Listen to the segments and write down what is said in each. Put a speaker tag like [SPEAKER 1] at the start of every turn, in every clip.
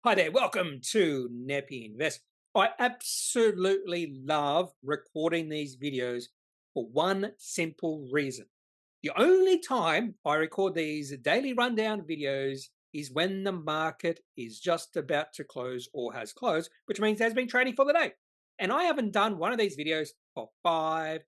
[SPEAKER 1] Hi there, welcome to Neppy Invest. I absolutely love recording these videos for one simple reason. The only time I record these daily rundown videos is when the market is just about to close or has closed, which means there's been trading for the day. And I haven't done one of these videos for 5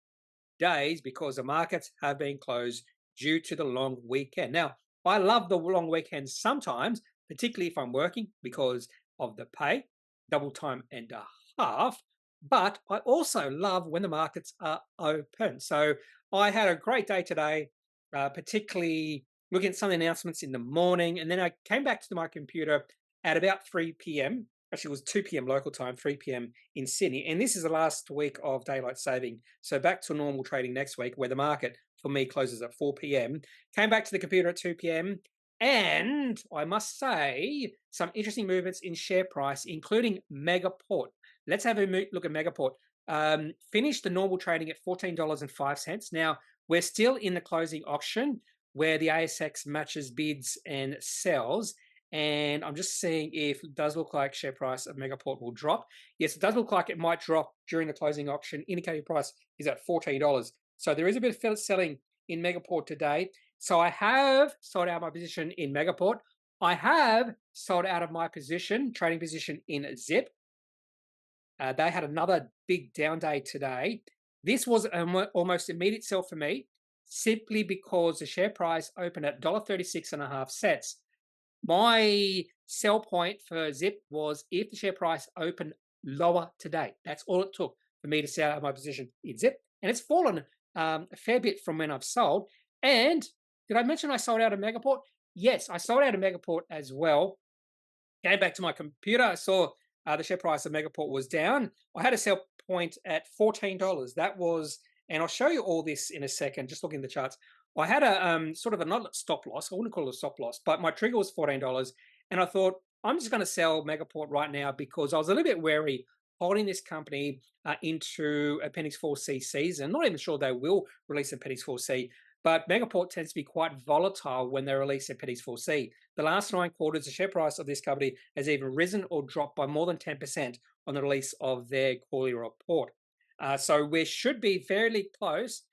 [SPEAKER 1] days because the markets have been closed due to the long weekend. Now, I love the long weekends sometimes, particularly if I'm working because of the pay, double time and a half. But I also love when the markets are open. So I had a great day today, particularly looking at some announcements in the morning. And then I came back to my computer at about 3 p.m. Actually, it was 2 p.m. local time, 3 p.m. in Sydney. And this is the last week of daylight saving. So back to normal trading next week, where the market for me closes at 4 p.m. Came back to the computer at 2 p.m. And I must say, some interesting movements in share price, including Megaport. Let's have a look at Megaport. Finished the normal trading at $14.05. Now, we're still in the closing auction where the ASX matches bids and sells. And I'm just seeing if it does look like share price of Megaport will drop. Yes, it does look like it might drop during the closing auction. Indicated price is at $14. So there is a bit of selling in Megaport today. So I have sold out my position in Megaport. I have sold out of my position, trading position in Zip. They had another big down day today. This was almost immediate sell for me, simply because the share price opened at $1.36.50. My sell point for Zip was if the share price opened lower today. That's all it took for me to sell out my position in Zip. And it's fallen a fair bit from when I've sold. And did I mention I sold out of Megaport? Yes, I sold out of Megaport as well. Came back to my computer. I saw the share price of Megaport was down. I had a sell point at $14. That was, and I'll show you all this in a second. Just looking at the charts. I had a sort of a not stop loss. I wouldn't call it a stop loss, but my trigger was $14, and I thought I'm just going to sell Megaport right now because I was a little bit wary holding this company into Appendix 4C season. Not even sure they will release Appendix 4C, but Megaport tends to be quite volatile when they release Appendix 4C. The last 9 quarters, the share price of this company has either risen or dropped by more than 10% on the release of their quarterly report. So we should be fairly close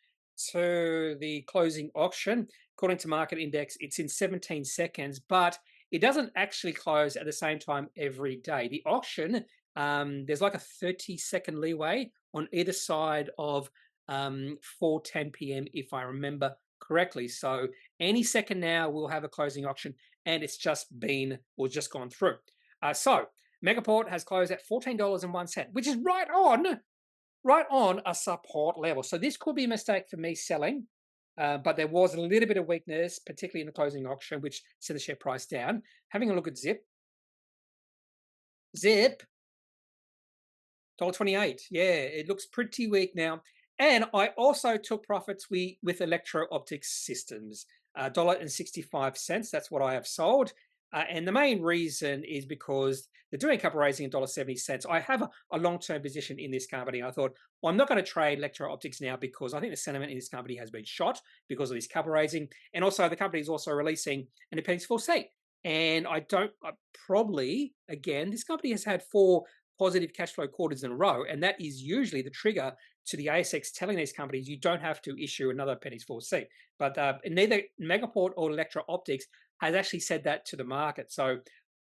[SPEAKER 1] to the closing auction. According to Market Index, it's in 17 seconds, but it doesn't actually close at the same time every day. The auction, there's like a 30-second leeway on either side of 4:10 p.m. if I remember correctly. So any second now we'll have a closing auction, and it's just gone through. So Megaport has closed at $14.01, which is right on a support level. So this could be a mistake for me selling, but there was a little bit of weakness, particularly in the closing auction, which sent the share price down. Having a look at Zip, $1.28. Yeah, it looks pretty weak now. And I also took profits with Electro Optics Systems, $1.65. That's what I have sold. And the main reason is because they're doing a capital raising at $1.70. I have a long-term position in this company. I thought, well, I'm not going to trade Electro Optics now because I think the sentiment in this company has been shot because of this capital raising. And also the company is also releasing an Appendix 4C. And probably, again, this company has had 4 positive cash flow quarters in a row, and that is usually the trigger to the ASX telling these companies you don't have to issue another Appendix 4C. But neither Megaport or Electro Optics has actually said that to the market. So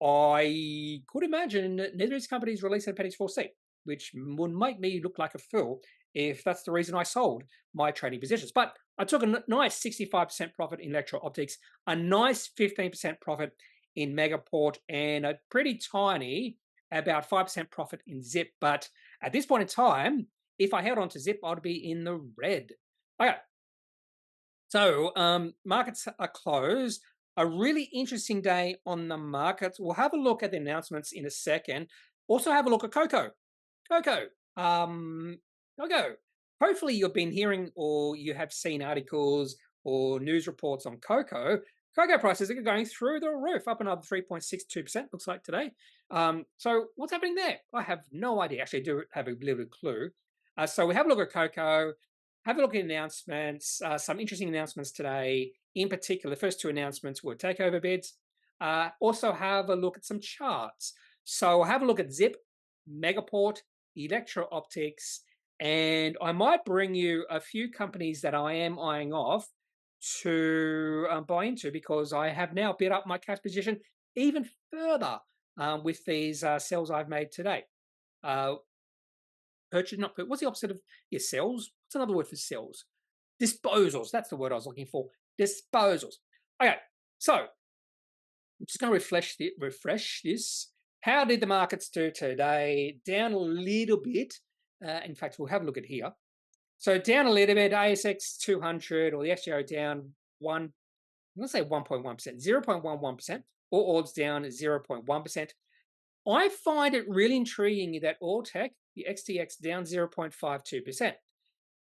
[SPEAKER 1] I could imagine neither of these companies release an Appendix 4C, which would make me look like a fool if that's the reason I sold my trading positions. But I took a nice 65% profit in Electro Optics, a nice 15% profit in Megaport, and a pretty tiny about 5% profit in Zip. But at this point in time, if I held on to Zip, I'd be in the red. Okay. So markets are closed. A really interesting day on the markets. We'll have a look at the announcements in a second. Also have a look at Cocoa. Cocoa. Cocoa. Hopefully you've been hearing or you have seen articles or news reports on Cocoa. Cocoa prices are going through the roof, up another 3.62%, looks like today. So what's happening there? I have no idea. Actually, I do have a little clue. So we have a look at Cocoa, have a look at announcements, some interesting announcements today. In particular, the first 2 announcements were takeover bids. Also have a look at some charts. So have a look at Zip, Megaport, Electro Optics, and I might bring you a few companies that I am eyeing off to buy into because I have now built up my cash position even further with these sells I've made today. Uh, purchase, not what's the opposite of your sells? What's another word for sells? Disposals. That's the word I was looking for. Disposals. Okay, so I'm just going to refresh this. How did the markets do today? Down a little bit. In fact, we'll have a look at here. So down a little bit, ASX 200 or the XGO down one, I'm going to say 1.1%, 0.11%, all odds down 0.1%. I find it really intriguing that all tech, the XTX down 0.52%.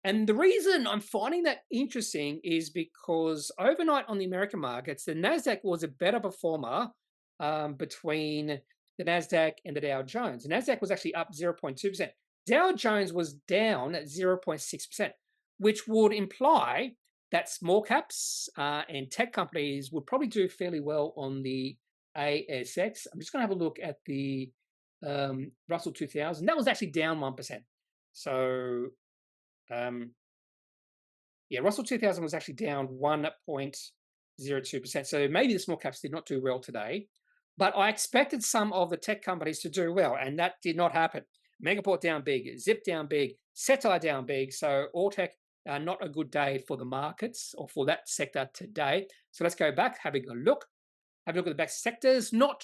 [SPEAKER 1] And the reason I'm finding that interesting is because overnight on the American markets, the NASDAQ was a better performer between the NASDAQ and the Dow Jones. The NASDAQ was actually up 0.2%. Dow Jones was down 0.6%, which would imply that small caps and tech companies would probably do fairly well on the ASX. I'm just going to have a look at the Russell 2000. That was actually down 1%. So, yeah, Russell 2000 was actually down 1.02%. So maybe the small caps did not do well today. But I expected some of the tech companies to do well, and that did not happen. Megaport down big, Zip down big, Cettire down big. So all tech, not a good day for the markets or for that sector today. So let's go back, having a look. Have a look at the back sectors. Not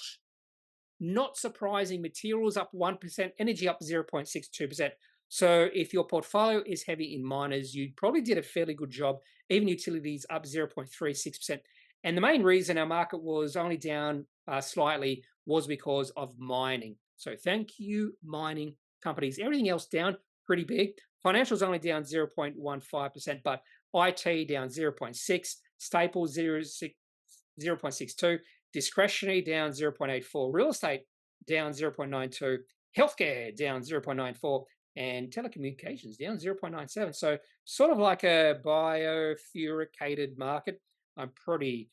[SPEAKER 1] surprising. Materials up 1%, energy up 0.62%. So if your portfolio is heavy in miners, you probably did a fairly good job. Even utilities up 0.36%. And the main reason our market was only down slightly was because of mining. So thank you, mining companies. Everything else down pretty big. Financials only down 0.15%, but IT down 0.6%, Staples 0.62%, discretionary down 0.84%, real estate down 0.92%, healthcare down 0.94%, and telecommunications down 0.97%. So sort of like a bifurcated market. I'm pretty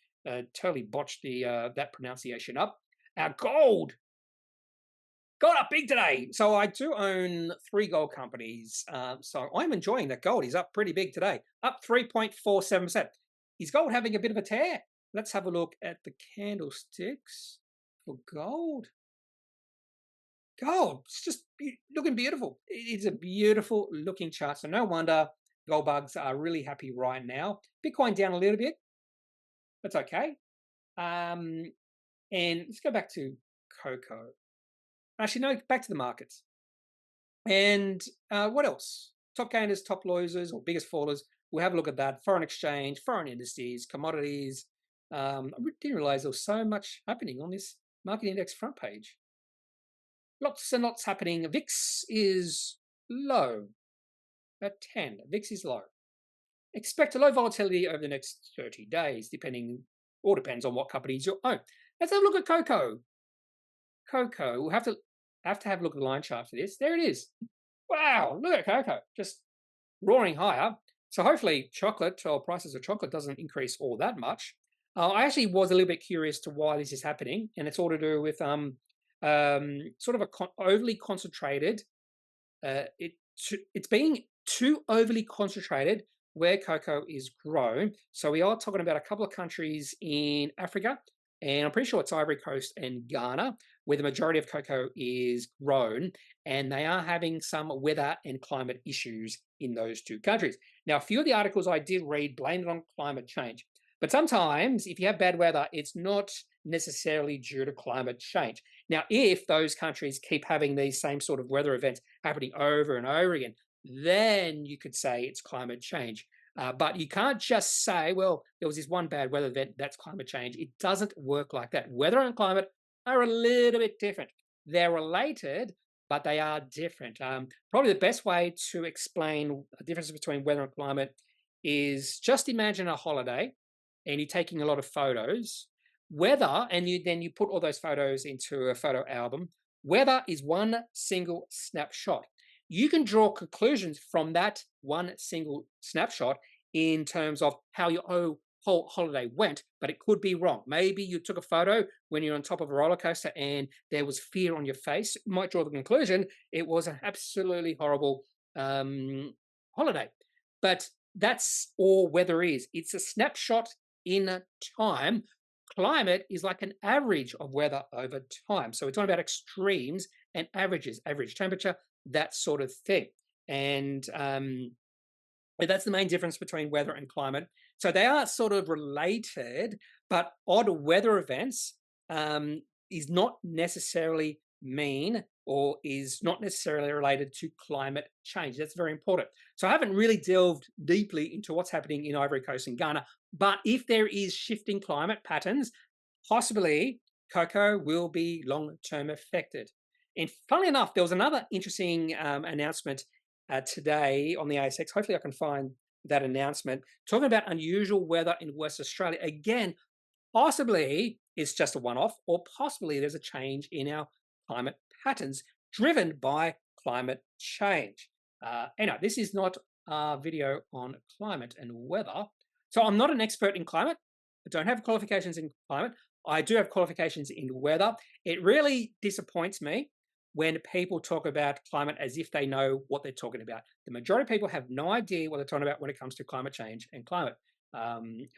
[SPEAKER 1] totally botched the that pronunciation up. Our gold up big today. So I do own 3 gold companies. So I'm enjoying that gold. Is up pretty big today, up 3.47%. Is gold having a bit of a tear? Let's have a look at the candlesticks for gold. Gold, it's just looking beautiful. It's a beautiful looking chart. So no wonder gold bugs are really happy right now. Bitcoin down a little bit. That's okay. And let's go back to cocoa. Actually, no, back to the markets. And what else? Top gainers, top losers, or biggest fallers. We'll have a look at that. Foreign exchange, foreign indices, commodities. I didn't realize there was so much happening on this market index front page. Lots and lots happening. VIX is low at 10. VIX is low. Expect a low volatility over the next 30 days, all depends on what companies you own. Let's have a look at cocoa. Cocoa, we'll have to have a look at the line chart for this. There it is. Wow, look at cocoa, just roaring higher. So hopefully chocolate or prices of chocolate doesn't increase all that much. I actually was a little bit curious to why this is happening, and it's all to do with sort of overly concentrated. It's being too overly concentrated where cocoa is grown. So we are talking about a couple of countries in Africa, and I'm pretty sure it's Ivory Coast and Ghana, where the majority of cocoa is grown, and they are having some weather and climate issues in those 2 countries. Now, a few of the articles I did read blamed it on climate change, but sometimes if you have bad weather, it's not necessarily due to climate change. Now, if those countries keep having these same sort of weather events happening over and over again, then you could say it's climate change. But you can't just say, well, there was this one bad weather event, that's climate change. It doesn't work like that. Weather and climate are a little bit different. They're related, but they are different. Probably the best way to explain the difference between weather and climate is just imagine a holiday and you're taking a lot of photos. Weather, and then you put all those photos into a photo album. Weather is one single snapshot. You can draw conclusions from that one single snapshot in terms of how your whole holiday went, but it could be wrong. Maybe you took a photo when you're on top of a roller coaster and there was fear on your face. You might draw the conclusion it was an absolutely horrible holiday. But that's all weather is. It's a snapshot in time. Climate is like an average of weather over time. So we're talking about extremes and averages, average temperature, that sort of thing. And but that's the main difference between weather and climate. So they are sort of related, but odd weather events is not necessarily mean or is not necessarily related to climate change. That's very important. So I haven't really delved deeply into what's happening in Ivory Coast and Ghana, but if there is shifting climate patterns, possibly cocoa will be long-term affected. And funnily enough, there was another interesting announcement today on the ASX. Hopefully I can find that announcement, talking about unusual weather in West Australia. Again, possibly it's just a one-off, or possibly there's a change in our climate patterns driven by climate change. Anyway, this is not a video on climate and weather. So I'm not an expert in climate. I don't have qualifications in climate. I do have qualifications in weather. It really disappoints me when people talk about climate as if they know what they're talking about. The majority of people have no idea what they're talking about when it comes to climate change and climate,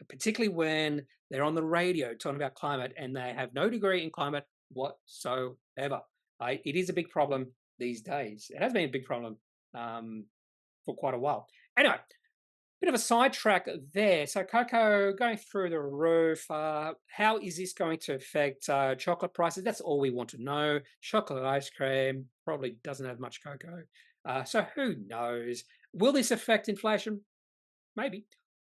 [SPEAKER 1] particularly when they're on the radio talking about climate and they have no degree in climate whatsoever. It is a big problem these days. It has been a big problem for quite a while. Anyway, bit of a sidetrack there. So cocoa going through the roof. How is this going to affect chocolate prices? That's all we want to know. Chocolate ice cream probably doesn't have much cocoa. So who knows? Will this affect inflation? Maybe.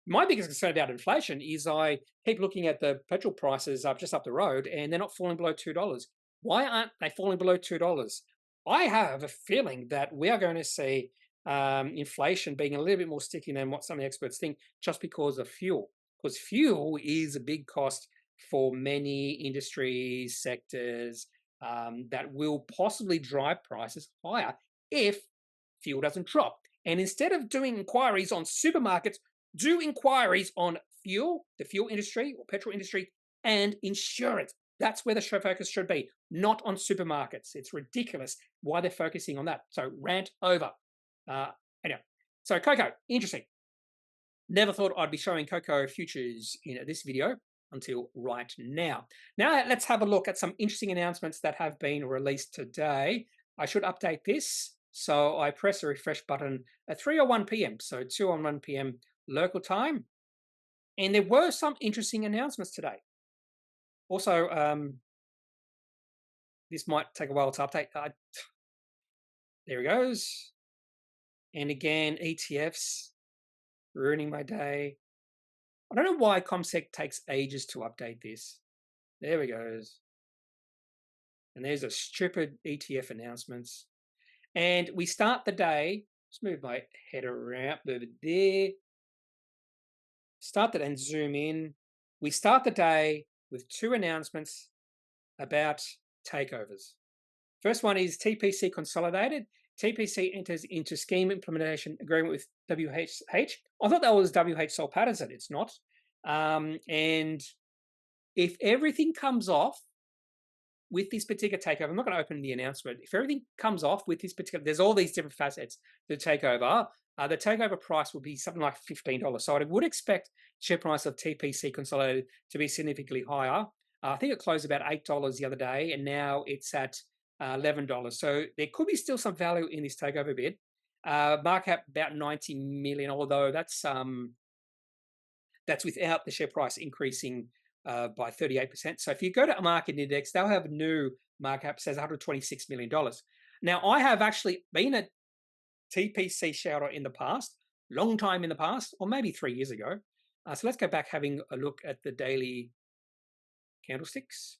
[SPEAKER 1] My biggest concern about inflation is I keep looking at the petrol prices just up the road and they're not falling below $2. Why aren't they falling below $2? I have a feeling that we are going to see inflation being a little bit more sticky than what some of the experts think, just because of fuel. Because fuel is a big cost for many industries, sectors, that will possibly drive prices higher if fuel doesn't drop. And instead of doing inquiries on supermarkets, do inquiries on fuel, the fuel industry or petrol industry, and insurance. That's where the show focus should be, not on supermarkets. It's ridiculous why they're focusing on that. So rant over. Anyway, so cocoa, interesting. Never thought I'd be showing cocoa futures in this video until right now. Now let's have a look at some interesting announcements that have been released today. I should update this. So I press the refresh button at 3:01 p.m. So 2:01 p.m. local time. And there were some interesting announcements today. Also, this might take a while to update. There it goes. And again, ETFs, ruining my day. I don't know why CommSec takes ages to update this. There it goes. And there's a stupid ETF announcements. And we start the day, let's move my head around over there. Start that and zoom in. We start the day with two announcements about takeovers. First one is TPC Consolidated. TPC enters into scheme implementation agreement with WH. I thought that was WH Soul Pattinson. It's not. And if everything comes off with this particular takeover, I'm not going to open the announcement. If everything comes off with this particular, there's all these different facets to the takeover. The takeover price will be something like $15. So I would expect share price of TPC Consolidated to be significantly higher. I think it closed about $8 the other day, and now it's at $11. So there could be still some value in this takeover bid. Market cap about 90 million, although that's without the share price increasing by 38%. So if you go to a market index, they'll have a new market cap says $126 million. Now, I have actually been a TPC shareholder in the past, long time in the past, or maybe 3 years ago. So let's go back having a look at the daily candlesticks.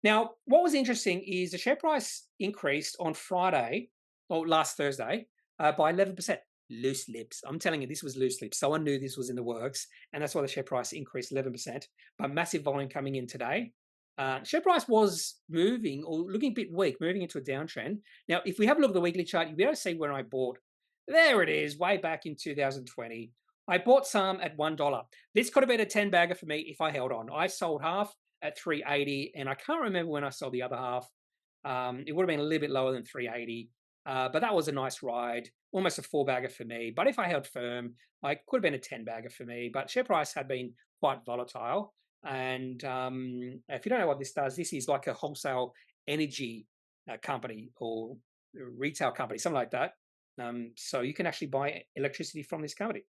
[SPEAKER 1] Now, what was interesting is the share price increased on Friday, or last Thursday, by 11%. Loose lips. I'm telling you, this was loose lips. Someone knew this was in the works, and that's why the share price increased 11%. But massive volume coming in today. Share price was moving or looking a bit weak, moving into a downtrend. Now, if we have a look at the weekly chart, you'll be able to see where I bought. There it is, way back in 2020. I bought some at $1. This could have been a 10 bagger for me if I held on. I sold half at 380, and I can't remember when I sold the other half. It would have been a little bit lower than 380, but that was a nice ride, almost a 4 bagger for me. But if I held firm, I could have been a 10 bagger for me. But share price had been quite volatile. And if you don't know what this does, this is like a wholesale energy company or retail company, something like that. So you can actually buy electricity from this company.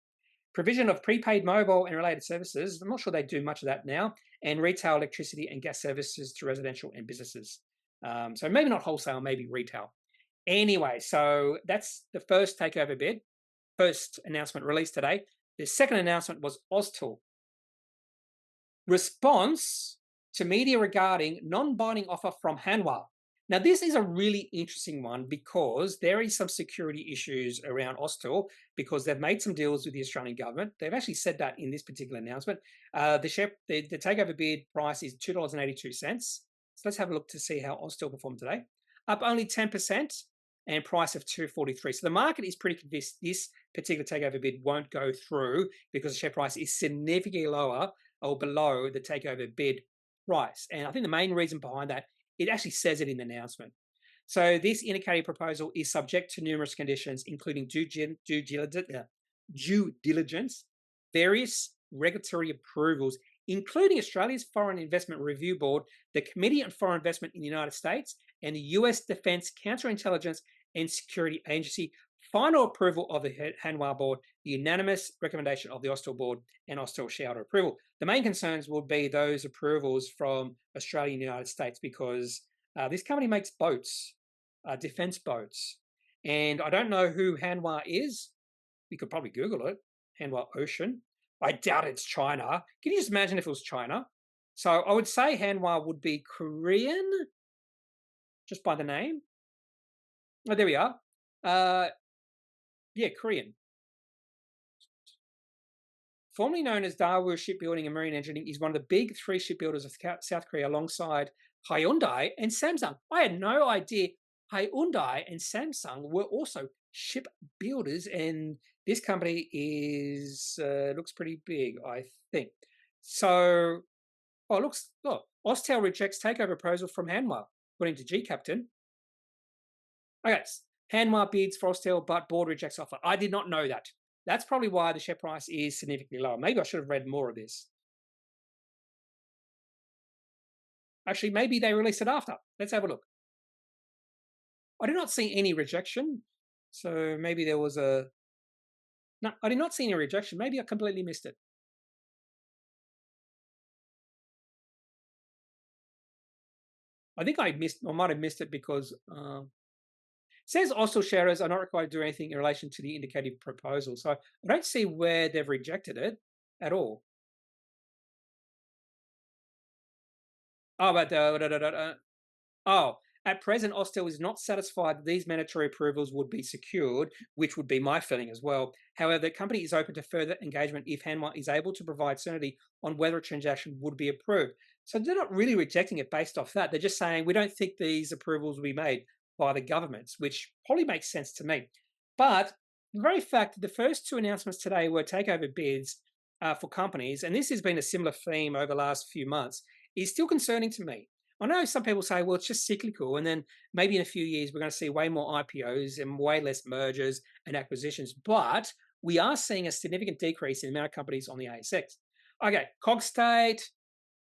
[SPEAKER 1] Provision of prepaid mobile and related services. I'm not sure they do much of that now. And retail electricity and gas services to residential and businesses. So maybe not wholesale, maybe retail. Anyway, so that's the first takeover bid, first announcement released today. The second announcement was Austal. Response to media regarding non-binding offer from Hanwha. Now, this is a really interesting one because there is some security issues around Austal because they've made some deals with the Australian government. They've actually said that in this particular announcement. The takeover bid price is $2.82. So let's have a look to see how Austal performed today. Up only 10% and price of $2.43. So the market is pretty convinced this particular takeover bid won't go through because the share price is significantly lower or below the takeover bid price. And I think the main reason behind that, it actually says it in the announcement. So this indicated proposal is subject to numerous conditions, including due diligence, various regulatory approvals, including Australia's Foreign Investment Review Board, the Committee on Foreign Investment in the United States, and the US Defense Counterintelligence and Security Agency. Final approval of the Hanwha board, the unanimous recommendation of the Austal board, and Austal shareholder approval. The main concerns would be those approvals from Australia and the United States because this company makes boats, defense boats. And I don't know who Hanwha is. You could probably Google it, Hanwha Ocean. I doubt it's China. Can you just imagine if it was China? So I would say Hanwha would be Korean, just by the name. Oh, there we are. Yeah, Korean. Formerly known as Daewoo Shipbuilding and Marine Engineering, is one of the big three shipbuilders of South Korea alongside Hyundai and Samsung. I had no idea Hyundai and Samsung were also shipbuilders, and this company is looks pretty big, I think. So, look, Austal rejects takeover proposal from Hanwha, according to G Captain. Okay, Hanwha bids for Austal, but board rejects offer. I did not know that. That's probably why the share price is significantly lower. Maybe I should have read more of this. Actually, maybe they released it after. Let's have a look. I did not see any rejection. So maybe there was a... No, I did not see any rejection. Maybe I completely missed it. I think I might have missed it because... says Austal shareholders are not required to do anything in relation to the indicative proposal. So I don't see where they've rejected it at all. Oh, but at present, Austal is not satisfied that these mandatory approvals would be secured, which would be my feeling as well. However, the company is open to further engagement if Hanwha is able to provide certainty on whether a transaction would be approved. So they're not really rejecting it based off that. They're just saying we don't think these approvals will be made by the governments, which probably makes sense to me. But the very fact that the first two announcements today were takeover bids for companies, and this has been a similar theme over the last few months, is still concerning to me. I know some people say, well, it's just cyclical, and then maybe in a few years we're going to see way more IPOs and way less mergers and acquisitions, but we are seeing a significant decrease in the amount of companies on the ASX. Okay, Cogstate.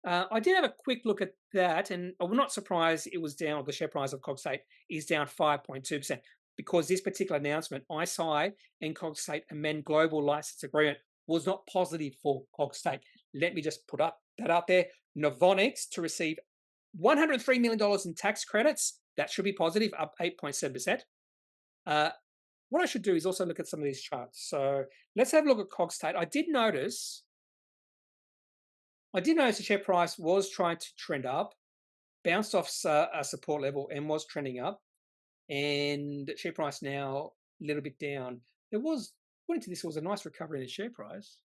[SPEAKER 1] I did have a quick look at that, and I'm not surprised it was down, the share price of Cogstate is down 5.2%, because this particular announcement, ISI and Cogstate amend global license agreement, was not positive for Cogstate. Let me just put that out there. Novonix to receive $103 million in tax credits. That should be positive, up 8.7%. What I should do is also look at some of these charts. So let's have a look at Cogstate. I did notice the share price was trying to trend up, bounced off a support level and was trending up. And the share price now a little bit down. There was, according to this, was a nice recovery in the share price.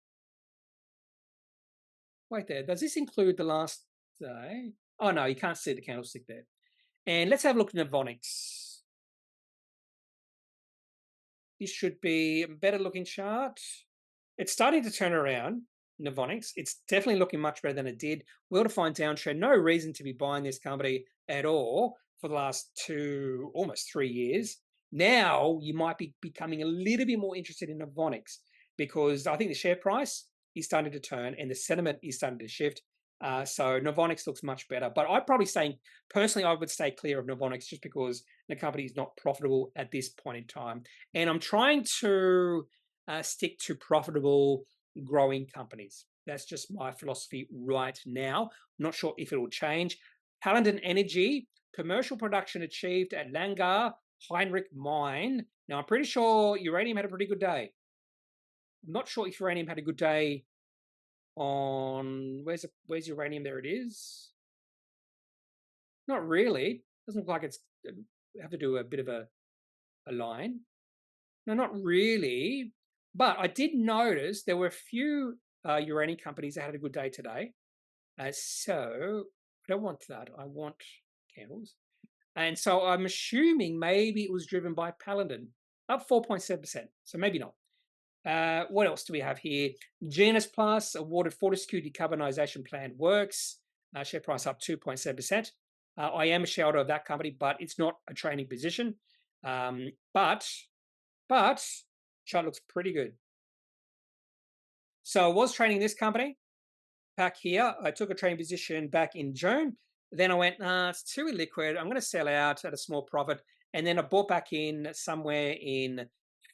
[SPEAKER 1] Wait there. Does this include the last day? Oh, no, you can't see the candlestick there. And let's have a look at Novonix. This should be a better looking chart. It's starting to turn around, Novonix. It's definitely looking much better than it did. Well-defined downtrend. No reason to be buying this company at all for the last almost 3 years. Now you might be becoming a little bit more interested in Novonix because I think the share price is starting to turn and the sentiment is starting to shift. So Novonix looks much better. But I'd probably say, personally, I would stay clear of Novonix just because the company is not profitable at this point in time. And I'm trying to stick to profitable, growing companies. That's just my philosophy right now. I'm not sure if it will change. Paladin Energy, commercial production achieved at Langar Heinrich Mine. Now, I'm pretty sure uranium had a pretty good day. I'm not sure if uranium had a good day on, where's uranium? There it is. Not really. Doesn't look like it's, have to do a bit of a line. No, not really. But I did notice there were a few uranium companies that had a good day today. So I don't want that. I want candles. And so I'm assuming maybe it was driven by Paladin, up 4.7%. So maybe not. What else do we have here? Genus Plus awarded Fortescue decarbonisation plan works. Share price up 2.7%. I am a shareholder of that company, but it's not a trading position. But chart looks pretty good. So I was trading this company back here. I took a trading position back in June. Then I went, it's too illiquid. I'm going to sell out at a small profit. And then I bought back in somewhere in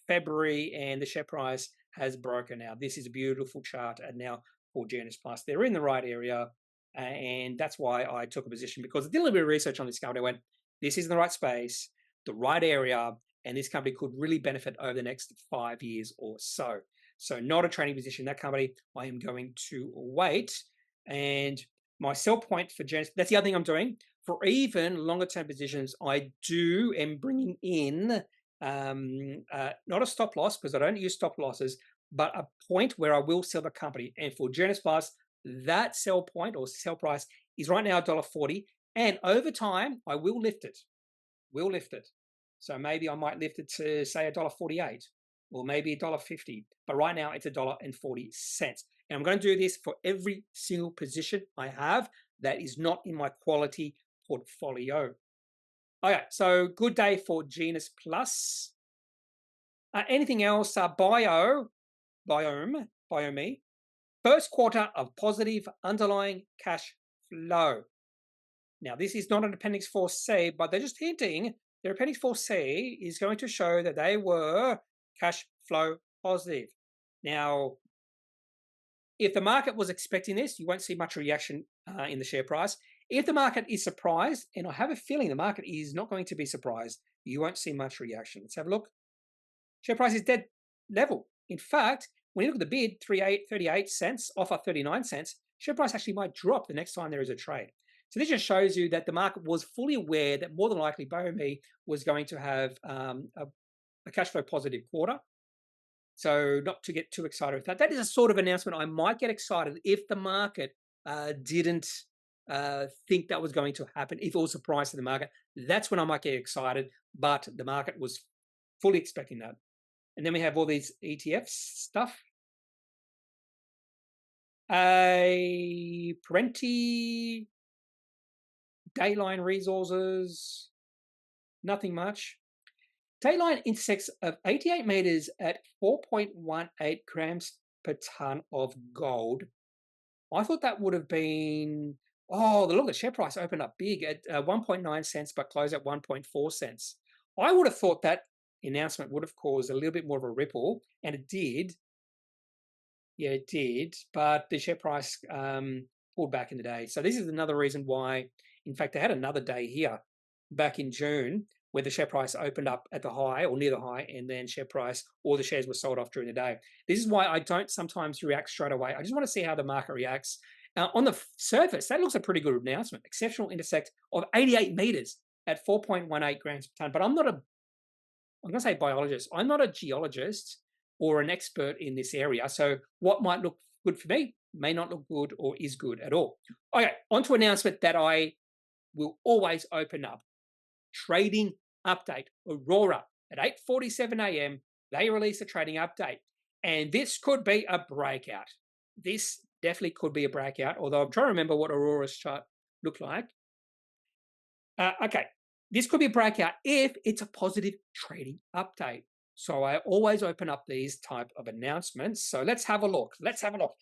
[SPEAKER 1] February, and the share price has broken now. This is a beautiful chart and now for Genus Plus. They're in the right area, and that's why I took a position, because I did a little bit of research on this company. I went, this is in the right space, the right area, and this company could really benefit over the next 5 years or so. So not a trading position. That company, I am going to wait. And my sell point for Genus, that's the other thing I'm doing. For even longer term positions, I am bringing in not a stop loss, because I don't use stop losses, but a point where I will sell the company. And for Genus Plus, that sell point or sell price is right now $1.40. And over time, I will lift it. So maybe I might lift it to, say, $1.48 or maybe $1.50. But right now, it's $1.40. And I'm going to do this for every single position I have that is not in my quality portfolio. Okay, so good day for Genus Plus. Anything else? Biome. First quarter of positive underlying cash flow. Now, this is not an Appendix 4C, but they're just hinting their Appendix 4C is going to show that they were cash flow positive. Now, if the market was expecting this, you won't see much reaction in the share price. If the market is surprised, and I have a feeling the market is not going to be surprised, you won't see much reaction. Let's have a look. Share price is dead level. In fact, when you look at the bid, 38 cents, offer 39 cents, share price actually might drop the next time there is a trade. So this just shows you that the market was fully aware that more than likely Biome was going to have a cash flow positive quarter. So not to get too excited with that. That is a sort of announcement I might get excited if the market didn't think that was going to happen. If it was a surprise to the market, that's when I might get excited. But the market was fully expecting that. And then we have all these ETFs stuff. Parenti, Dayline Resources, nothing much. Dayline intersects of 88 meters at 4.18 grams per ton of gold. I thought that would have been, look, the share price opened up big at 1.9 cents, but closed at 1.4 cents. I would have thought that announcement would have caused a little bit more of a ripple, and it did. Yeah, it did, but the share price pulled back in the day. So this is another reason why, in fact, they had another day here back in June where the share price opened up at the high or near the high, and then share price, all the shares were sold off during the day. This is why I don't sometimes react straight away. I just want to see how the market reacts. On the surface, that looks a pretty good announcement. Exceptional intersect of 88 meters at 4.18 grams per ton. But I'm going to say biologist. I'm not a geologist or an expert in this area. So what might look good for me may not look good or is good at all. Okay, on to announcement that I will always open up. Trading update. Aurora at 8:47 a.m. They release a trading update. And this could be a breakout. This definitely could be a breakout, although I'm trying to remember what Aurora's chart looked like. Okay, this could be a breakout if it's a positive trading update. So I always open up these type of announcements. So let's have a look. Let's have a look.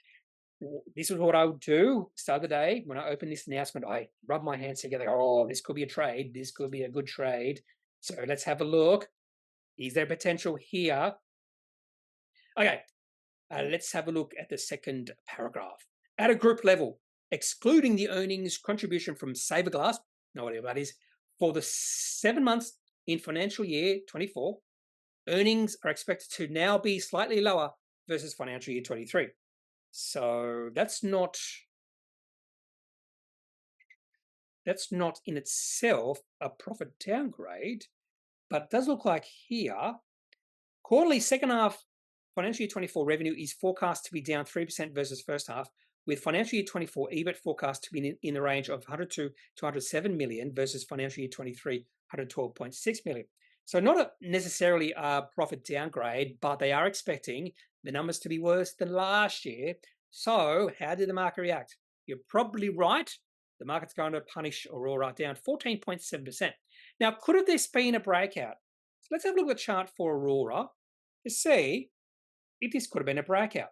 [SPEAKER 1] This is what I would do start of the day. When I open this announcement, I rub my hands together. Oh, this could be a trade. This could be a good trade. So let's have a look. Is there potential here? Okay, let's have a look at the second paragraph. At a group level, excluding the earnings contribution from Saverglass, no idea what that is, for the 7 months in financial year 24, earnings are expected to now be slightly lower versus financial year 23. So that's not in itself a profit downgrade, but it does look like here, quarterly second half financial year 24 revenue is forecast to be down 3% versus first half, with financial year 24 EBIT forecast to be in the range of 102 to 107 million versus financial year 23, 112.6 million. So not necessarily a profit downgrade, but they are expecting the numbers to be worse than last year. So how did the market react? You're probably right. The market's going to punish Aurora, down 14.7%. Now, could have this been a breakout? So let's have a look at the chart for Aurora to see if this could have been a breakout.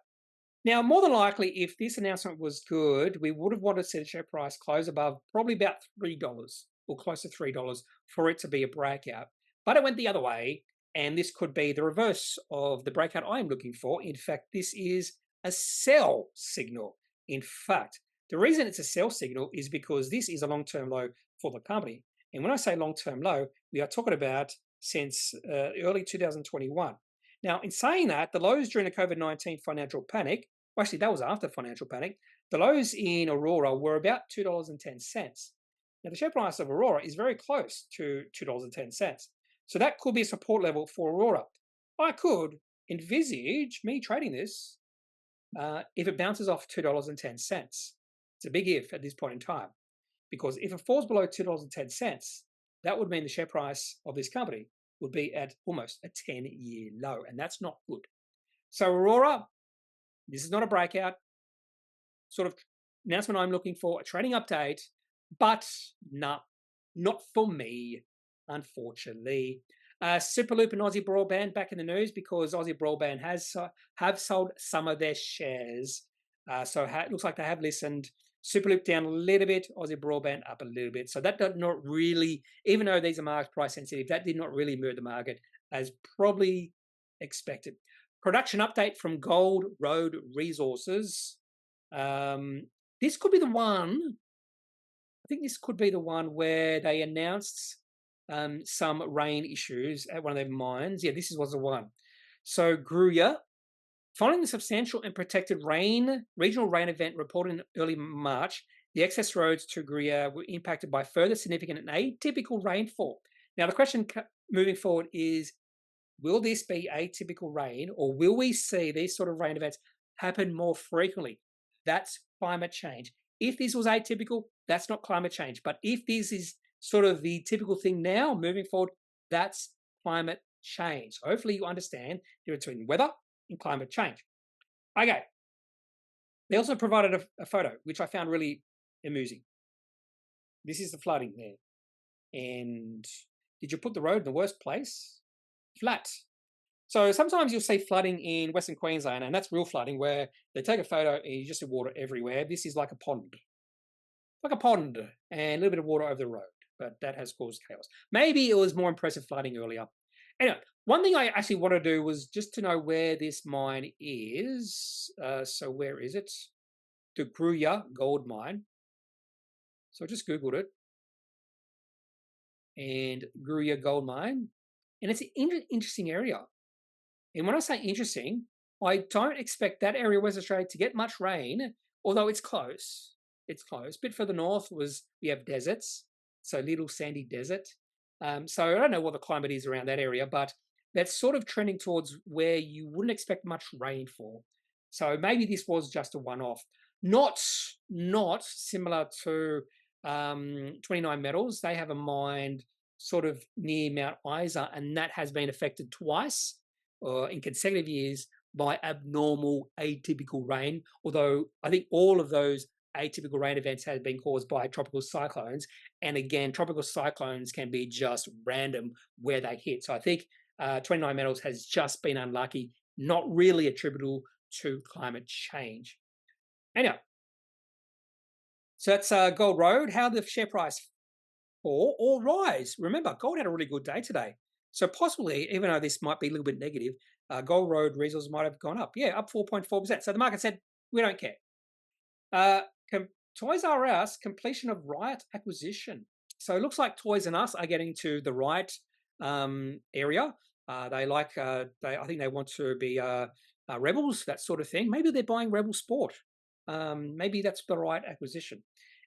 [SPEAKER 1] Now, more than likely, if this announcement was good, we would have wanted to see the share price close above probably about $3 or close to $3 for it to be a breakout. But it went the other way, and this could be the reverse of the breakout I'm looking for. In fact, this is a sell signal. In fact, the reason it's a sell signal is because this is a long-term low for the company. And when I say long-term low, we are talking about since early 2021. Now, in saying that, the lows during the COVID-19 financial panic, well, actually that was after financial panic, the lows in Aurora were about $2.10. Now, the share price of Aurora is very close to $2.10. So that could be a support level for Aurora. I could envisage me trading this if it bounces off $2.10. It's a big if at this point in time, because if it falls below $2.10, that would mean the share price of this company would be at almost a 10-year low, and that's not good. So Aurora, this is not a breakout sort of announcement I'm looking for, a trading update, but not for me, unfortunately. Superloop and Aussie Broadband back in the news because Aussie Broadband have sold some of their shares. So it looks like they have listened. Superloop down a little bit, Aussie Broadband up a little bit. So that did not really, even though these are market price sensitive, that did not really move the market as probably expected. Production update from Gold Road Resources. This could be the one. I think this could be the one where they announced some rain issues at one of their mines. Yeah, this was the one. So Gruyere, following the substantial and protected regional rain event reported in early March, the access roads to Gruyere were impacted by further significant and atypical rainfall. Now, the question moving forward is, will this be atypical rain, or will we see these sort of rain events happen more frequently? That's climate change. If this was atypical, that's not climate change. But if this is sort of the typical thing now, moving forward, that's climate change. So hopefully you understand the difference between weather and climate change. Okay. They also provided a photo, which I found really amusing. This is the flooding there. And did you put the road in the worst place? Flat. So sometimes you'll see flooding in Western Queensland, and that's real flooding, where they take a photo and you just see water everywhere. This is like a pond. Like a pond, and a little bit of water over the road. But that has caused chaos. Maybe it was more impressive flooding earlier. Anyway, one thing I actually want to do was just to know where this mine is. So where is it? The Gruyere gold mine. So I just Googled it. And Gruyere gold mine. And it's an interesting area. And when I say interesting, I don't expect that area of West Australia to get much rain, although it's close. It's close. A bit further north we have deserts, so little sandy desert. So I don't know what the climate is around that area, but that's sort of trending towards where you wouldn't expect much rainfall. So maybe this was just a one-off. Not similar to 29Metals. They have a mine sort of near Mount Isa, and that has been affected twice in consecutive years by abnormal atypical rain, although I think all of those atypical rain events have been caused by tropical cyclones. And again, tropical cyclones can be just random where they hit. So I think 29Metals has just been unlucky, not really attributable to climate change. Anyway, so that's Gold Road. How the share price fall or rise? Remember, gold had a really good day today. So possibly, even though this might be a little bit negative, Gold Road Resources might have gone up. Yeah, up 4.4%. So the market said, we don't care. Toys R Us, completion of Riot acquisition. So it looks like Toys R Us are getting to the right area. They like, I think they want to be Rebels, that sort of thing. Maybe they're buying Rebel Sport. Maybe that's the right acquisition.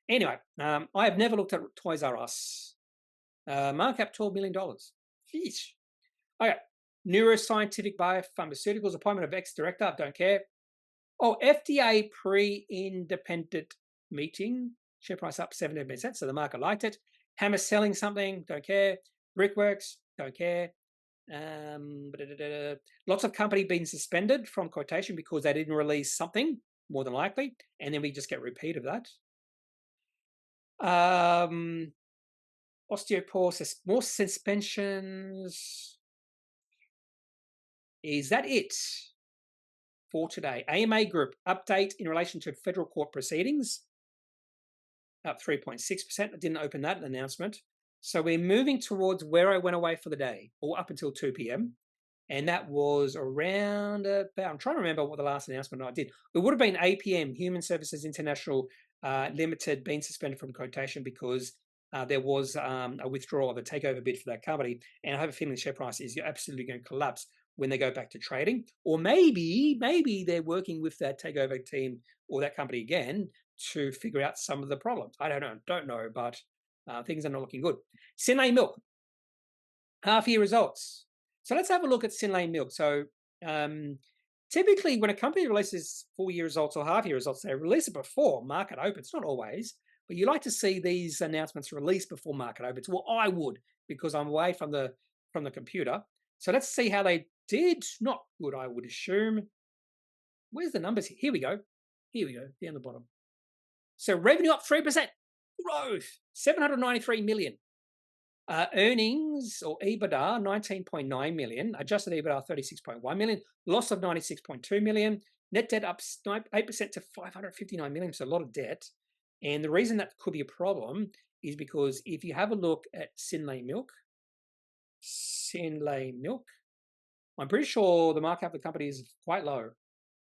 [SPEAKER 1] Anyway, I have never looked at Toys R Us. Markup $12 million. Jeez. Okay. Neuroscientific Biopharmaceuticals, appointment of ex-director, don't care. Oh, FDA pre-independent meeting, share price up 17%, so the market liked it. Hammer selling something, don't care. Brickworks, don't care. Lots of company being suspended from quotation because they didn't release something, more than likely, and then we just get a repeat of that. Osteoporosis, more suspensions. Is that it for today? AMA Group, update in relation to federal court proceedings, up 3.6%. I didn't open that announcement. So we're moving towards where I went away for the day, or up until 2 p.m. And that was around about, I'm trying to remember what the last announcement I did. It would have been APM, Human Services International Limited, being suspended from quotation because there was a withdrawal of a takeover bid for that company. And I have a feeling the share price is absolutely going to collapse when they go back to trading. Or maybe they're working with that takeover team or that company again to figure out some of the problems. I don't know, but things are not looking good. Synlait Milk, half-year results. So let's have a look at Synlait Milk. So typically when a company releases full-year results or half-year results, they release it before market opens. Not always, but you like to see these announcements released before market opens. Well, I would, because I'm away from the computer. So let's see how they did. Not good, I would assume. Where's the numbers? Here we go. Down the bottom. So revenue up 3%. Growth, 793 million. Earnings or EBITDA, 19.9 million. Adjusted EBITDA, 36.1 million. Loss of 96.2 million. Net debt up 8% to 559 million. So a lot of debt. And the reason that could be a problem is because if you have a look at Synlait Milk, I'm pretty sure the market cap of the company is quite low.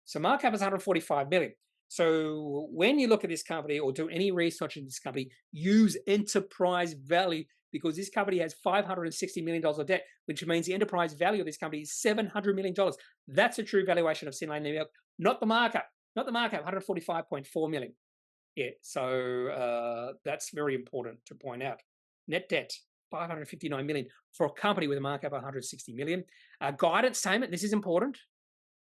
[SPEAKER 1] So market cap is 145 million. So when you look at this company or do any research in this company, use enterprise value, because this company has $560 million of debt, which means the enterprise value of this company is $700 million. That's a true valuation of Synlait Milk, not the market. Not the market, 145.4 million. Yeah, so that's very important to point out. Net debt, 559 million for a company with a market of 160 million. Guidance statement, this is important,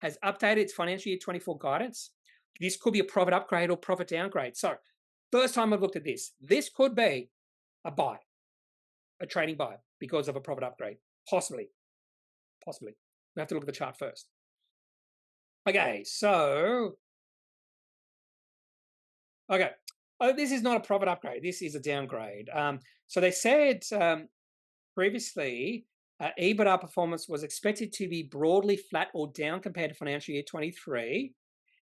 [SPEAKER 1] has updated its financial year 24 guidance. This could be a profit upgrade or profit downgrade. So first time I've looked at this, this could be a buy, a trading buy because of a profit upgrade. Possibly. We have to look at the chart first. Okay, so, oh, this is not a profit upgrade. This is a downgrade. So they said previously, EBITDA performance was expected to be broadly flat or down compared to financial year 23.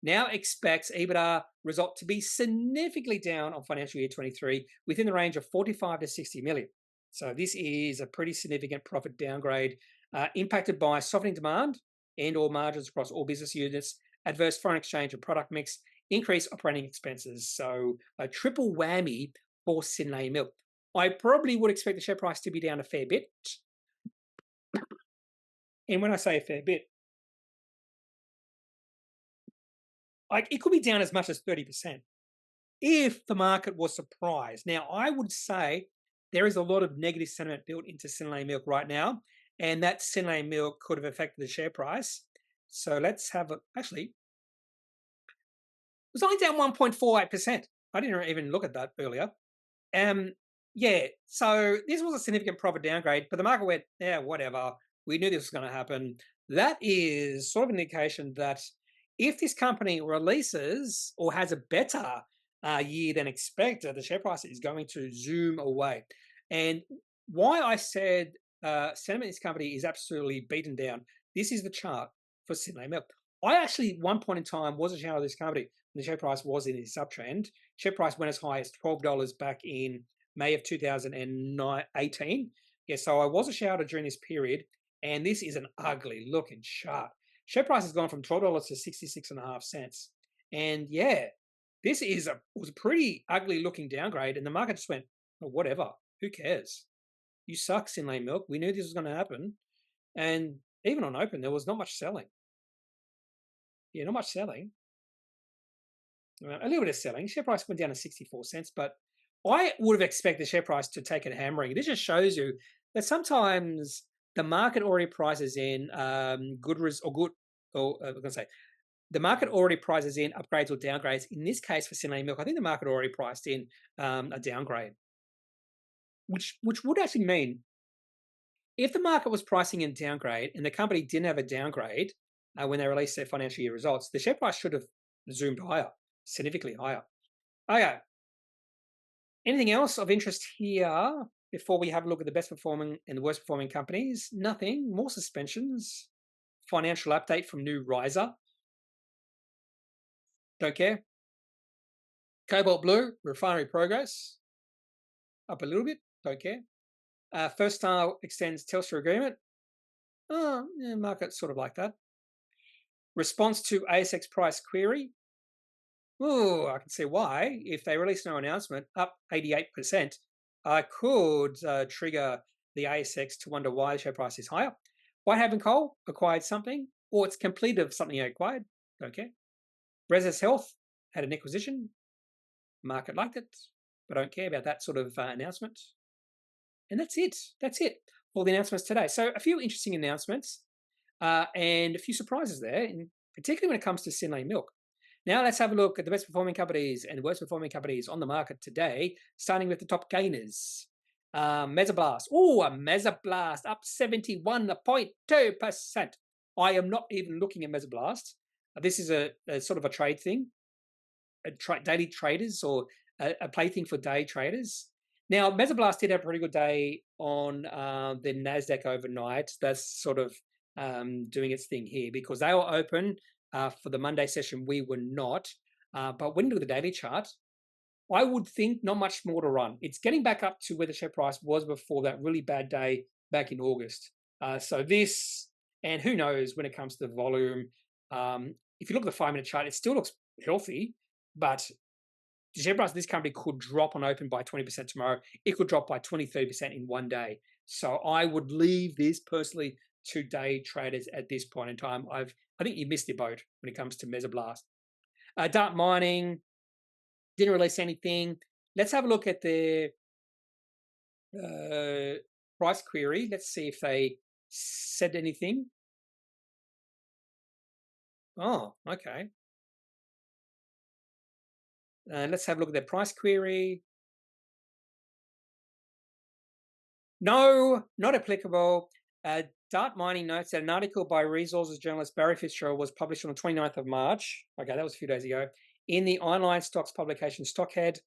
[SPEAKER 1] Now expects EBITDA result to be significantly down on financial year 23 within the range of 45 to 60 million. So this is a pretty significant profit downgrade impacted by softening demand and or margins across all business units, adverse foreign exchange and product mix, increased operating expenses. So a triple whammy for Synlait Milk. I probably would expect the share price to be down a fair bit. And when I say a fair bit, it could be down as much as 30% if the market was surprised. Now, I would say there is a lot of negative sentiment built into Synlait Milk right now, and that Synlait Milk could have affected the share price. So let's have actually, it was only down 1.48%. I didn't even look at that earlier. Yeah, so this was a significant profit downgrade, but the market went, yeah, whatever. We knew this was going to happen. that is sort of an indication that if this company releases or has a better year than expected, the share price is going to zoom away. And why I said sentiment in this company is absolutely beaten down. This is the chart for Synlait Milk. I actually, one point in time, was a shareholder of this company. The share price was in its uptrend. Share price went as high as $12 back in May of 2018. Yeah, so I was a shareholder during this period, and this is an ugly looking chart. Share price has gone from $12 to 66.5 cents. And yeah, this was a pretty ugly looking downgrade, and the market just went, oh, whatever, who cares? You suck, Synlait Milk. We knew this was going to happen. And even on open, there was not much selling. Yeah, not much selling. A little bit of selling. Share price went down to 64 cents, but I would have expected the share price to take a hammering. This just shows you that sometimes the market already prices in I'm going to say the market already prices in upgrades or downgrades. In this case for Synlait Milk, I think the market already priced in a downgrade, which would actually mean if the market was pricing in downgrade and the company didn't have a downgrade when they released their financial year results, the share price should have zoomed higher, significantly higher. Okay. Anything else of interest here before we have a look at the best performing and the worst performing companies? Nothing. More suspensions. Financial update from New Riser. Don't care. Cobalt Blue, refinery progress. Up a little bit. Don't care. First Star extends Telstra agreement. Oh, yeah, market sort of like that. Response to ASX price query. Oh, I can see why. If they release no announcement, up 88%, I could trigger the ASX to wonder why the share price is higher. Whitehaven Coal acquired something, or it's completed of something acquired. Don't care. Resus Health had an acquisition. Market liked it, but don't care about that sort of announcement. And that's it. That's it for the announcements today. So a few interesting announcements and a few surprises there, particularly when it comes to Synlait Milk. Now let's have a look at the best performing companies and the worst performing companies on the market today, starting with the top gainers. Mesoblast. Oh, a Mesoblast up 71.2%. I am not even looking at Mesoblast. This is a sort of a trade thing, daily traders or a play thing for day traders. Now, Mesoblast did have a pretty good day on the NASDAQ overnight. That's sort of doing its thing here because they were open for the Monday session. We were not. But when you look at the daily chart, I would think not much more to run. It's getting back up to where the share price was before that really bad day back in August. So this, and who knows when it comes to volume. If you look at the 5-minute chart, it still looks healthy, but the share price of this company could drop on open by 20% tomorrow. It could drop by 20, 30% in one day. So I would leave this personally to day traders at this point in time. I think you missed your boat when it comes to Mesoblast. Dart Mining didn't release anything. Let's have a look at their price query. Let's see if they said anything. Oh, okay. Let's have a look at their price query. No, not applicable. Dart Mining notes that an article by resources journalist Barry Fitzgerald was published on the 29th of March. Okay, that was a few days ago. In the online stocks publication Stockhead.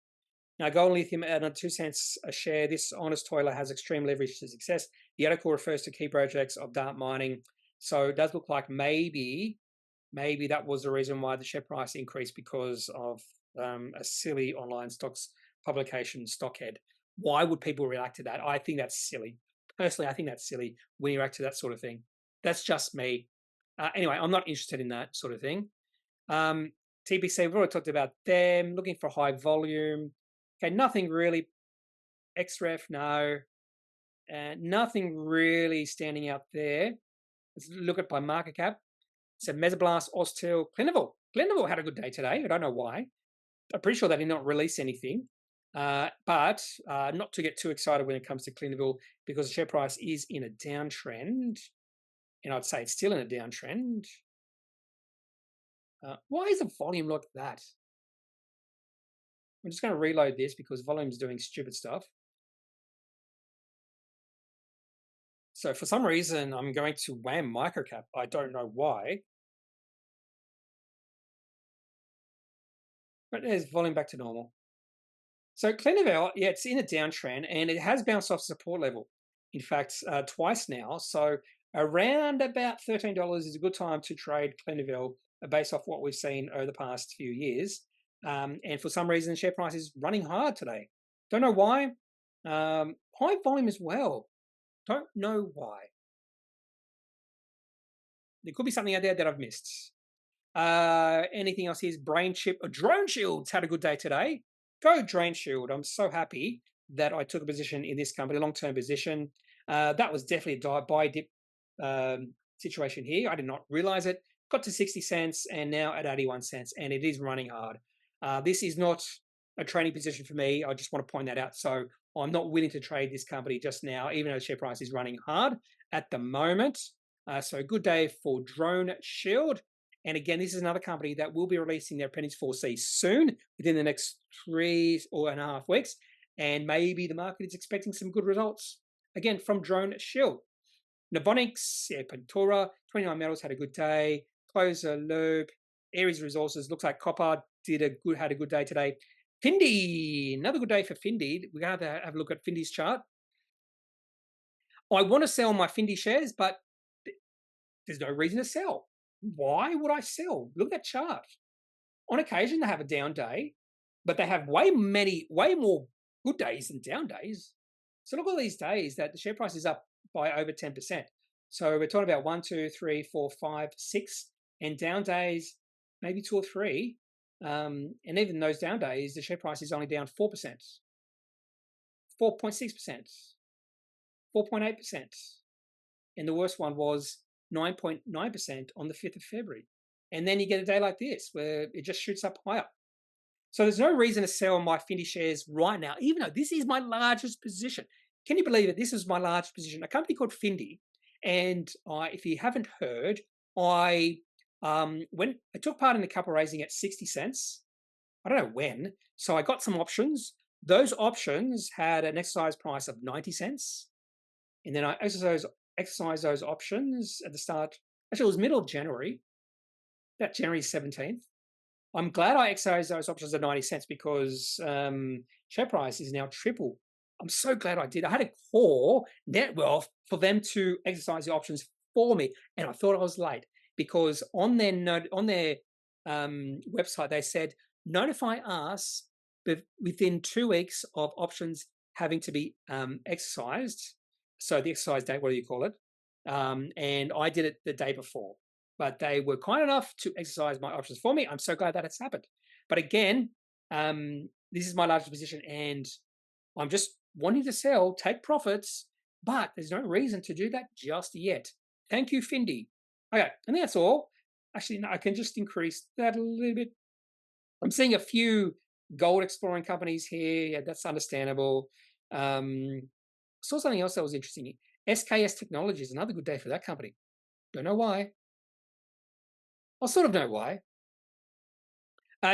[SPEAKER 1] Now, gold and lithium at 2 cents a share. This honest toiler has extreme leverage to success. The article refers to key projects of Dart Mining. So it does look like maybe that was the reason why the share price increased because of a silly online stocks publication Stockhead. Why would people react to that? I think that's silly. Personally, I think that's silly when you react to that sort of thing. That's just me. Anyway, I'm not interested in that sort of thing. TPC, we've already talked about them. Looking for high volume. Okay, nothing really. XREF, no. Nothing really standing out there. Let's look at by market cap. So Mesoblast, Austal, Clinuvel. Clinuvel had a good day today. I don't know why. I'm pretty sure they did not release anything. But not to get too excited when it comes to Clinuvel because the share price is in a downtrend. And I'd say it's still in a downtrend. Why is the volume like that? I'm just going to reload this because volume's doing stupid stuff. So for some reason, I'm going to WAM Microcap. I don't know why, but there's volume back to normal. So Clinuvel, yeah, it's in a downtrend and it has bounced off support level. In fact, twice now. So around about $13 is a good time to trade Clinuvel based off what we've seen over the past few years. And for some reason, the share price is running hard today. Don't know why. High volume as well. Don't know why. There could be something out there that I've missed. Anything else? Here's Brain Chip. Drone Shields had a good day today. Go Drone Shield. I'm so happy that I took a position in this company, long-term position. That was definitely a buy dip situation here. I did not realize it. Got to 60 cents and now at 81 cents, and it is running hard. This is not a trading position for me. I just want to point that out. So I'm not willing to trade this company just now, even though the share price is running hard at the moment. So good day for Drone Shield. And again, this is another company that will be releasing their Appendix 4C soon, within the next 3.5 weeks. And maybe the market is expecting some good results, again, from Drone Shield. Novonix, yeah, Pentora, 29Metals had a good day. Closer Loop, Aries Resources, looks like copper had a good day today. Findi, another good day for Findi. We're going to have a look at Findi's chart. I want to sell my Findi shares, but there's no reason to sell. Why would I sell? Look at that chart. On occasion, they have a down day, but they have way more good days than down days. So look at all these days that the share price is up by over 10%. So we're talking about 1, 2, 3, 4, 5, 6, and down days, maybe 2 or 3. And even those down days, the share price is only down 4%, 4.6%, 4.8%. And the worst one was 9.9% on the 5th of February. And then you get a day like this where it just shoots up higher. So there's no reason to sell my Findi shares right now, even though this is my largest position. Can you believe it? This is my largest position, a company called Findi. And if you haven't heard, I took part in a capital raising at 60 cents. I don't know when. So I got some options. Those options had an exercise price of 90 cents. And then I exercised those options at the start. Actually, it was middle of January, about January 17th. I'm glad I exercised those options at 90 cents because share price is now triple. I'm so glad I did. I had to call NetWealth for them to exercise the options for me, and I thought I was late because on their website they said notify us within 2 weeks of options having to be exercised. So the exercise date, what do you call it? And I did it the day before. But they were kind enough to exercise my options for me. I'm so glad that it's happened. But again, this is my largest position, and I'm just wanting to sell, take profits, but there's no reason to do that just yet. Thank you, Findi. Okay, and that's all. Actually, no, I can just increase that a little bit. I'm seeing a few gold exploring companies here. Yeah, that's understandable. Saw something else that was interesting. SKS Technologies, another good day for that company. Don't know why. I sort of know why.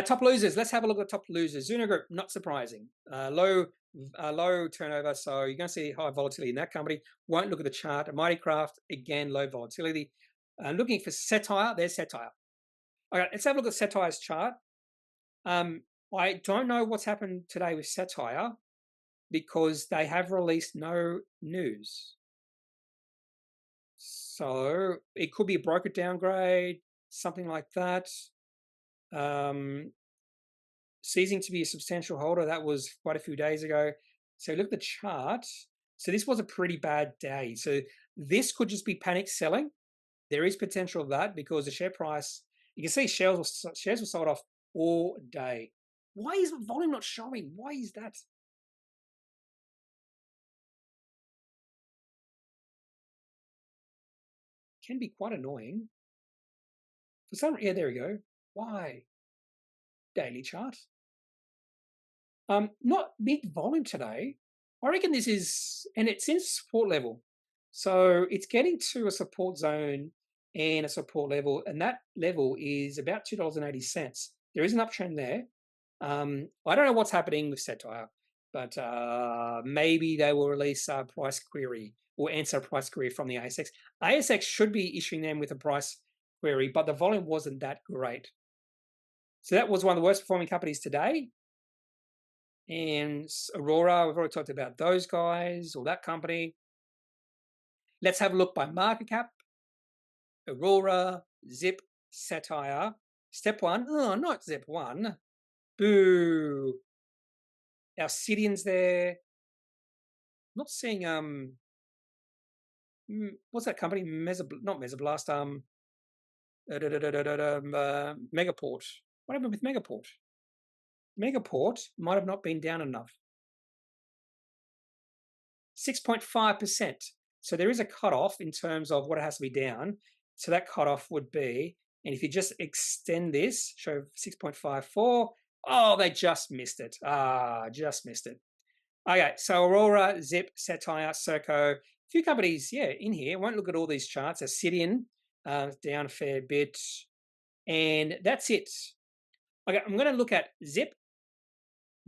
[SPEAKER 1] Top losers. Let's have a look at top losers. Zuno Group, not surprising. Low turnover, so you're going to see high volatility in that company. Won't look at the chart. Mightycraft, again, low volatility. Looking for Cettire. There's Cettire. Okay, let's have a look at Cettire's chart. I don't know what's happened today with Cettire because they have released no news. So it could be a broker downgrade, something like that. Ceasing to be a substantial holder, that was quite a few days ago. So look at the chart. So this was a pretty bad day. So this could just be panic selling. There is potential of that because the share price, you can see shares were sold off all day. Why is volume not showing? Why is that? Can be quite annoying. For some, yeah, there we go. Why? Daily chart. Not big volume today. I reckon this is, and it's in support level. So it's getting to a support zone and a support level, and that level is about $2.80. There is an uptrend there. I don't know what's happening with Cettire, but maybe they will release a price query or answer a price query from the ASX. ASX should be issuing them with a price query, but the volume wasn't that great. So that was one of the worst performing companies today. And Aurora, we've already talked about those guys or that company. Let's have a look by market cap. Aurora, Zip, Satire. Step one. Oh, not Zip one. Boo. Alcidion's there. Not seeing what's that company? Not Mesoblast. Megaport. What happened with Megaport? Megaport might have not been down enough. 6.5%. So there is a cutoff in terms of what it has to be down. So that cutoff would be, and if you just extend this, show 6.54. Oh, they just missed it. Just missed it. Okay, so Aurora, Zip, Satire, Serco, a few companies, yeah, in here. Won't look at all these charts. Alcidion, down a fair bit. And that's it. Okay, I'm going to look at Zip,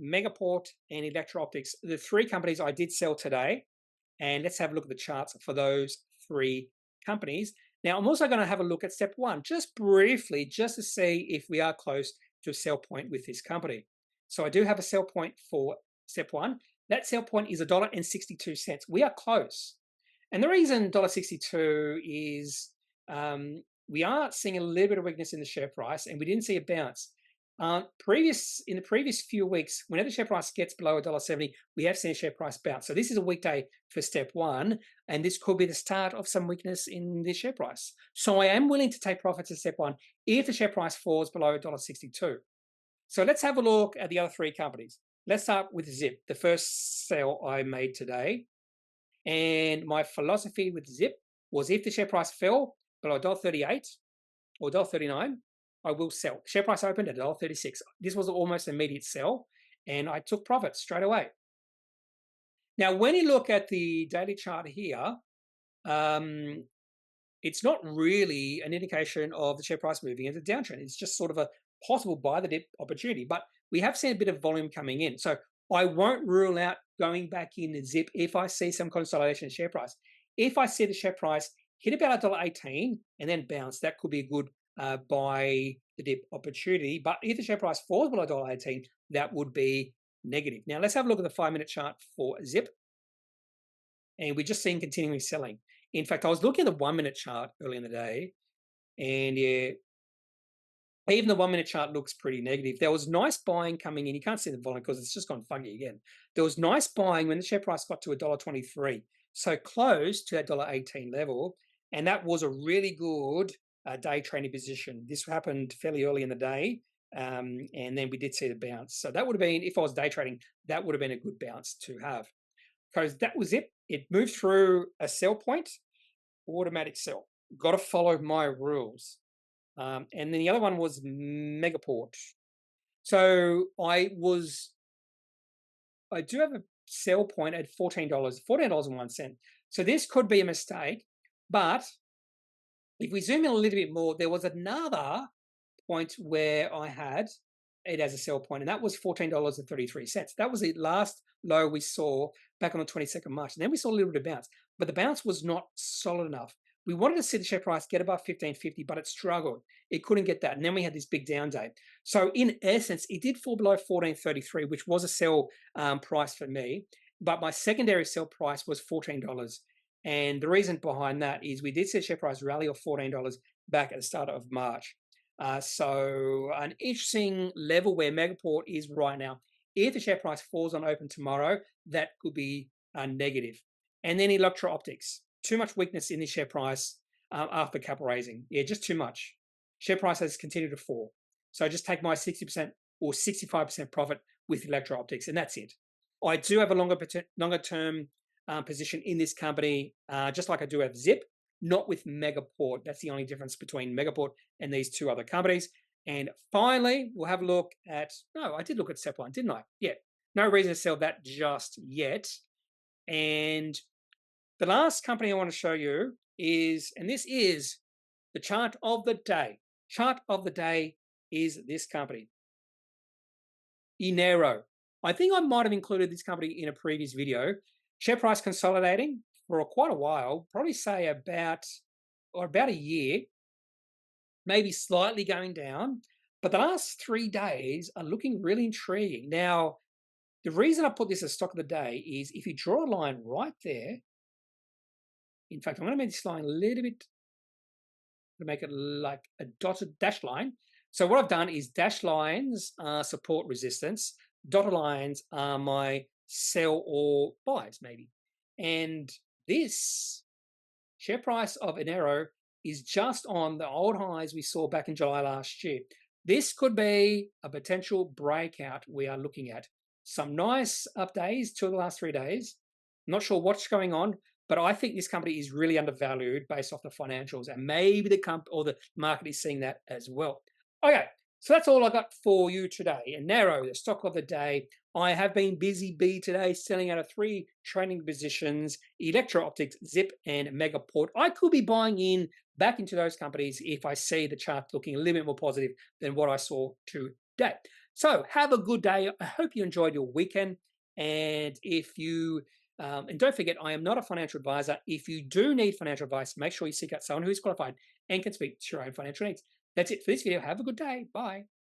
[SPEAKER 1] Megaport, and Electro Optics, the three companies I did sell today. And let's have a look at the charts for those three companies. Now, I'm also going to have a look at step one, just briefly, just to see if we are close to a sell point with this company. So I do have a sell point for step one. That sell point is $1.62. We are close. And the reason $1.62 is we are seeing a little bit of weakness in the share price, and we didn't see a bounce. In the previous few weeks, whenever the share price gets below $1.70, we have seen a share price bounce. So this is a weekday for step one, and this could be the start of some weakness in the share price. So I am willing to take profits at step one if the share price falls below $1.62. So let's have a look at the other three companies. Let's start with Zip, the first sale I made today. And my philosophy with Zip was if the share price fell below $1.38 or $1.39, I will sell. Share price opened at $1.36. This was almost an immediate sell, and I took profits straight away. Now, when you look at the daily chart here, it's not really an indication of the share price moving into downtrend. It's just sort of a possible buy the dip opportunity, but we have seen a bit of volume coming in. So I won't rule out going back in Zip if I see some consolidation in share price. If I see the share price hit about $1.18 and then bounce, that could be a good buy the dip opportunity. But if the share price falls below $1.18, that would be negative. Now let's have a look at the 5-minute chart for Zip. And we're just seeing continuing selling. In fact, I was looking at the 1-minute chart early in the day, and yeah, even the 1-minute chart looks pretty negative. There was nice buying coming in. You can't see the volume because it's just gone funky again. There was nice buying when the share price got to $1.23, so close to that $1.18 level, and that was a really good day trading position. This happened fairly early in the day, and then we did see the bounce. So that would have been, if I was day trading, that would have been a good bounce to have. Because that was it. It moved through a sell point, automatic sell. Got to follow my rules. And then the other one was Megaport. So I do have a sell point at $14.01. So this could be a mistake, but if we zoom in a little bit more, there was another point where I had it as a sell point, and that was $14.33. That was the last low we saw back on the 22nd of March. And then we saw a little bit of bounce, but the bounce was not solid enough. We wanted to see the share price get above $15.50, but it struggled. It couldn't get that. And then we had this big down day. So in essence, it did fall below $14.33, which was a sell price for me. But my secondary sell price was $14. And the reason behind that is we did see the share price rally of $14 back at the start of March. So an interesting level where Megaport is right now. If the share price falls on open tomorrow, that could be negative. And then Electro Optics. Too much weakness in the share price after capital raising. Yeah, just too much. Share price has continued to fall. So just take my 60% or 65% profit with Electro Optics, and that's it. I do have a longer term position in this company, just like I do have Zip, not with Megaport. That's the only difference between Megaport and these two other companies. And finally, we'll have a look at, no, I did look at Step 1, didn't I? Yeah, no reason to sell that just yet. And the last company I want to show you is, and this is the chart of the day. Chart of the day is this company, Enero. I think I might have included this company in a previous video. Share price consolidating for quite a while, probably say about a year, maybe slightly going down. But the last 3 days are looking really intriguing. Now, the reason I put this as stock of the day is if you draw a line right there, in fact, I'm going to make this line a little bit to make it like a dotted dash line. So what I've done is dash lines are support resistance, dotted lines are my sell or buys maybe. And this share price of Enero is just on the old highs we saw back in July last year. This could be a potential breakout we are looking at. Some nice up days to the last 3 days. Not sure what's going on, but I think this company is really undervalued based off the financials, and maybe the market is seeing that as well. Okay, so that's all I got for you today. And Enero, the stock of the day. I have been busy bee today, selling out of 3 trading positions: Electro Optics, Zip, and Megaport. I could be buying in back into those companies if I see the chart looking a little bit more positive than what I saw today. So have a good day. I hope you enjoyed your weekend. And if you and don't forget, I am not a financial advisor. If you do need financial advice, make sure you seek out someone who is qualified and can speak to your own financial needs. That's it for this video. Have a good day. Bye.